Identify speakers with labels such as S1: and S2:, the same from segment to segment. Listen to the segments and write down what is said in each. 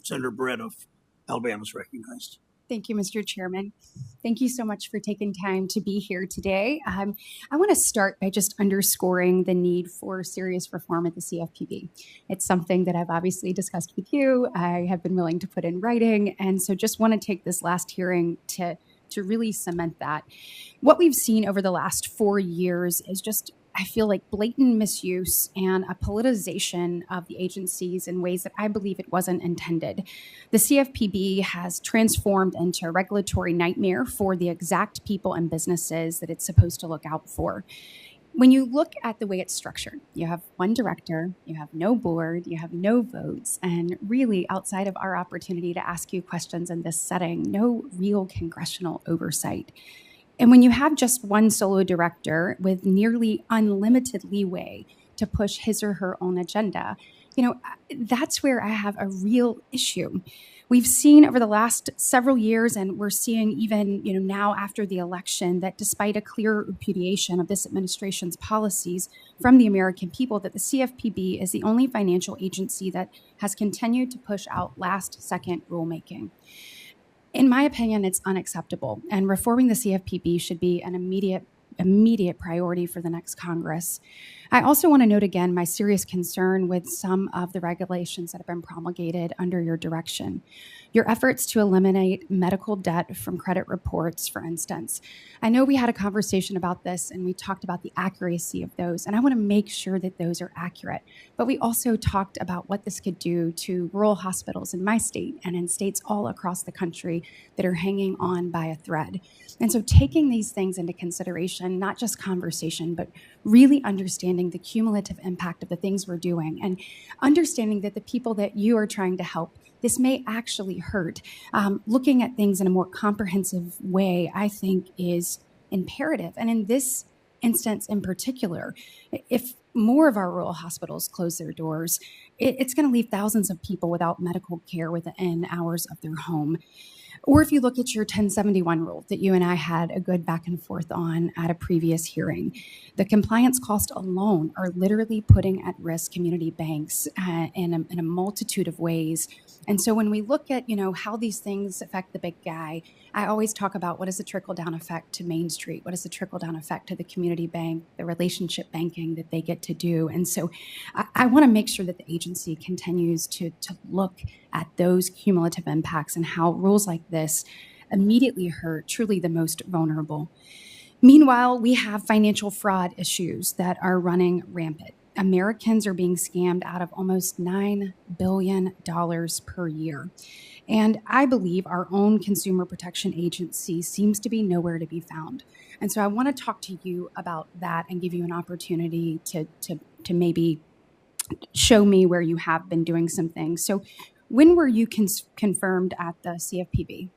S1: Senator Britt of Alabama is recognized.
S2: Thank you, Mr. Chairman. Thank you so much for taking time to be here today. I want to start by just underscoring the need for serious reform at the CFPB. It's something that I've obviously discussed with you. I have been willing to put in writing, and so just want to take this last hearing to really cement that. What we've seen over the last 4 years is just, I feel like, blatant misuse and a politicization of the agencies in ways that I believe it wasn't intended. The CFPB has transformed into a regulatory nightmare for the exact people and businesses that it's supposed to look out for. When you look at the way it's structured, you have one director, you have no board, you have no votes, and really outside of our opportunity to ask you questions in this setting, no real congressional oversight. And when you have just one solo director with nearly unlimited leeway to push his or her own agenda, that's where I have a real issue. We've seen over the last several years, and we're seeing even now after the election, that despite a clear repudiation of this administration's policies from the American people, that the CFPB is the only financial agency that has continued to push out last-second rulemaking. In my opinion, it's unacceptable, and reforming the CFPB should be an immediate priority for the next Congress. I also want to note again my serious concern with some of the regulations that have been promulgated under your direction. Your efforts to eliminate medical debt from credit reports, for instance. I know we had a conversation about this and we talked about the accuracy of those, and I want to make sure that those are accurate. But we also talked about what this could do to rural hospitals in my state and in states all across the country that are hanging on by a thread. And so taking these things into consideration, not just conversation, but really understanding the cumulative impact of the things we're doing and understanding that the people that you are trying to help, this may actually hurt. Looking at things in a more comprehensive way, I think, is imperative. And in this instance in particular, if more of our rural hospitals close their doors, it's going to leave thousands of people without medical care within hours of their home. Or if you look at your 1071 rule that you and I had a good back and forth on at a previous hearing, the compliance costs alone are literally putting at risk community banks in a multitude of ways. And so when we look at, how these things affect the big guy, I always talk about what is the trickle-down effect to Main Street? What is the trickle-down effect to the community bank, the relationship banking that they get to do? And so I want to make sure that the agency continues to look at those cumulative impacts and how rules like this immediately hurt truly the most vulnerable. Meanwhile, we have financial fraud issues that are running rampant. Americans are being scammed out of almost $9 billion per year. And I believe our own Consumer Protection Agency seems to be nowhere to be found. And so I want to talk to you about that and give you an opportunity to maybe show me where you have been doing some things. So when were you confirmed at the CFPB?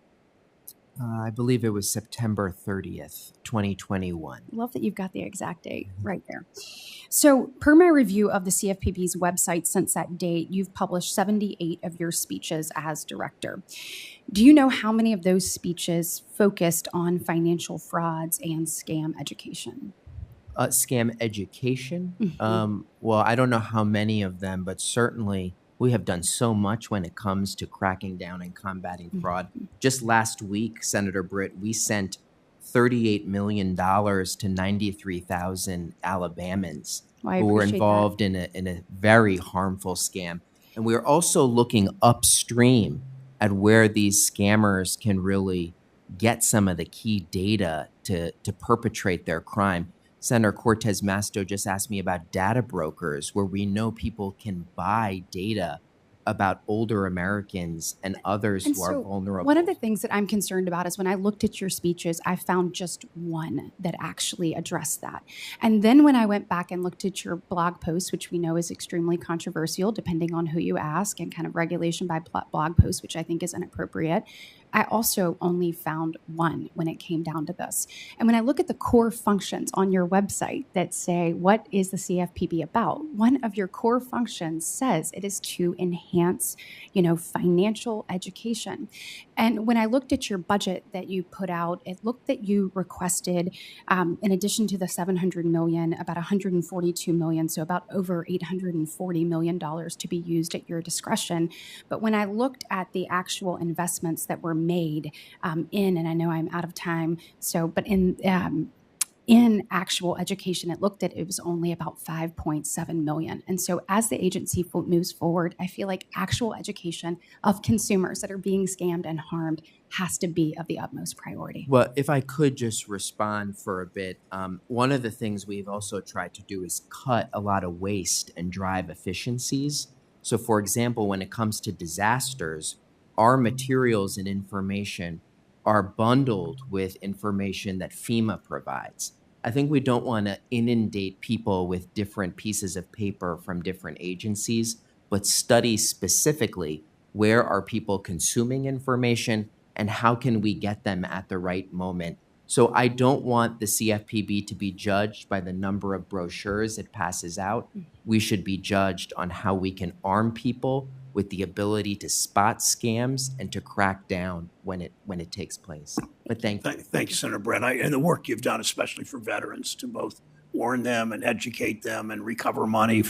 S3: I believe it was September 30th, 2021.
S2: Love that you've got the exact date right there. So per my review of the CFPB's website since that date, you've published 78 of your speeches as director. Do you know how many of those speeches focused on financial frauds and scam education?
S3: Scam education? Mm-hmm. Well, I don't know how many of them, but certainly we have done so much when it comes to cracking down and combating fraud. Mm-hmm. Just last week, Senator Britt, we sent $38 million to 93,000 Alabamans who were involved in a very harmful scam. And we're also looking upstream at where these scammers can really get some of the key data to perpetrate their crime. Senator Cortez Masto just asked me about data brokers, where we know people can buy data about older Americans and others who are vulnerable.
S2: One of the things that I'm concerned about is when I looked at your speeches, I found just one that actually addressed that. And then when I went back and looked at your blog post, which we know is extremely controversial depending on who you ask, and kind of regulation by blog post, which I think is inappropriate, I also only found one when it came down to this. And when I look at the core functions on your website that say, what is the CFPB about? One of your core functions says it is to enhance, financial education. And when I looked at your budget that you put out, it looked that you requested, in addition to the $700 million, about $142 million, so about over $840 million to be used at your discretion. But when I looked at the actual investments that were made and I know I'm out of time, but in actual education, it looked at it was only about $5.7 million. And so as the agency moves forward, I feel like actual education of consumers that are being scammed and harmed has to be of the utmost priority.
S3: Well, if I could just respond for a bit, one of the things we've also tried to do is cut a lot of waste and drive efficiencies. So, for example, when it comes to disasters, our materials and information are bundled with information that FEMA provides. I think we don't want to inundate people with different pieces of paper from different agencies, but study specifically where are people consuming information and how can we get them at the right moment. So I don't want the CFPB to be judged by the number of brochures it passes out. We should be judged on how we can arm people with the ability to spot scams and to crack down when it takes place. But thank you.
S1: Thank you, Senator Britt. And the work you've done, especially for veterans, to both warn them and educate them and recover money